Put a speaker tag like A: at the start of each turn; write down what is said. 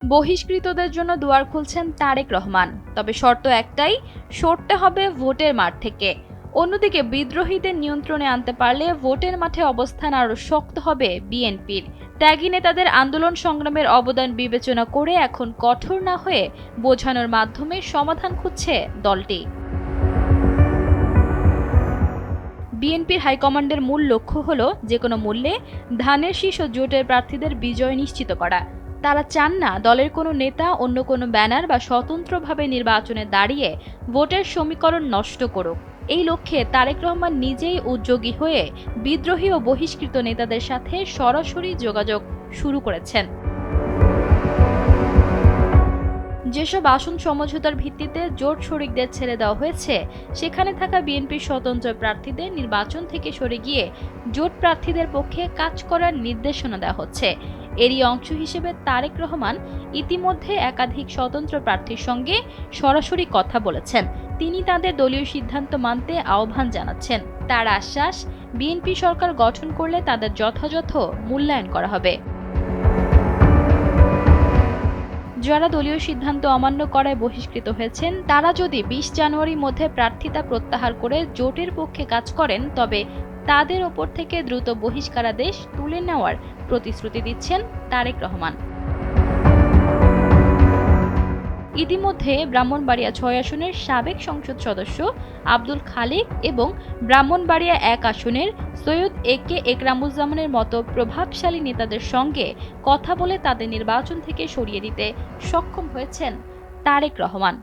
A: বহিষ্কৃতদের জন্য দুয়ার খুলছেন তারেক রহমান, তবে শর্ত একটাই, সরতে হবে ভোটের মাঠ থেকে। অন্যদিকে বিদ্রোহীদের নিয়ন্ত্রণে আনতে পারলে ভোটের মাঠে অবস্থান আরও শক্ত হবে বিএনপির। ত্যাগী নেতাদের আন্দোলন সংগ্রামের অবদান বিবেচনা করে এখন কঠোর না হয়ে বোঝানোর মাধ্যমে সমাধান খুঁজছে দলটি। বিএনপির হাইকমান্ডের মূল লক্ষ্য হলো যেকোনো মূল্যে ধানের শীষ ও জোটের প্রার্থীদের বিজয় নিশ্চিত করা। তারা চান না দলের কোনো নেতা অন্য কোনো ব্যানার বা স্বতন্ত্রভাবে নির্বাচনে দাঁড়িয়ে ভোটের সমীকরণ নষ্ট করুক। এই লক্ষ্যে তারেক রহমান নিজেই উদ্যোগী হয়ে বিদ্রোহী ও বহিষ্কৃত নেতাদের সাথে সরাসরি যোগাযোগ শুরু করেছেন। যেসব আসন সমঝোতার ভিত্তিতে জোট শরিকদের ছেড়ে দেওয়া হয়েছে, সেখানে থাকা বিএনপির স্বতন্ত্র প্রার্থীদের নির্বাচন থেকে সরে গিয়ে জোট প্রার্থীদের পক্ষে কাজ করার নির্দেশনা দেওয়া হচ্ছে। এরই অংশ হিসেবে তারেক রহমান ইতিমধ্যে একাধিক স্বতন্ত্র প্রার্থীর সঙ্গে সরাসরি কথা বলেছেন। তিনি তাদের দলীয় সিদ্ধান্ত মানতে আহ্বান জানাচ্ছেন। তার আশ্বাস, বিএনপি সরকার গঠন করলে তাদের যথাযথ মূল্যায়ন করা হবে। যারা দলীয় সিদ্ধান্ত অমান্য করায় বহিষ্কৃত হয়েছেন, তারা যদি ২০ জানুয়ারির মধ্যে প্রার্থিতা প্রত্যাহার করে জোটের পক্ষে কাজ করেন, তবে তাদের ওপর থেকে দ্রুত বহিষ্কারাদেশ তুলে নেওয়ার প্রতিশ্রুতি দিচ্ছেন তারেক রহমান। ইতিমধ্যে ব্রাহ্মণবাড়িয়া ৬ আসনের সাবেক সংসদ সদস্য আব্দুল খালেক এবং ব্রাহ্মণবাড়িয়া ১ আসনের সৈয়দ একে একরামুজ্জামানের মতো প্রভাবশালী নেতাদের সঙ্গে কথা বলে তাদের নির্বাচন থেকে সরিয়ে দিতে সক্ষম হয়েছেন তারেক রহমান।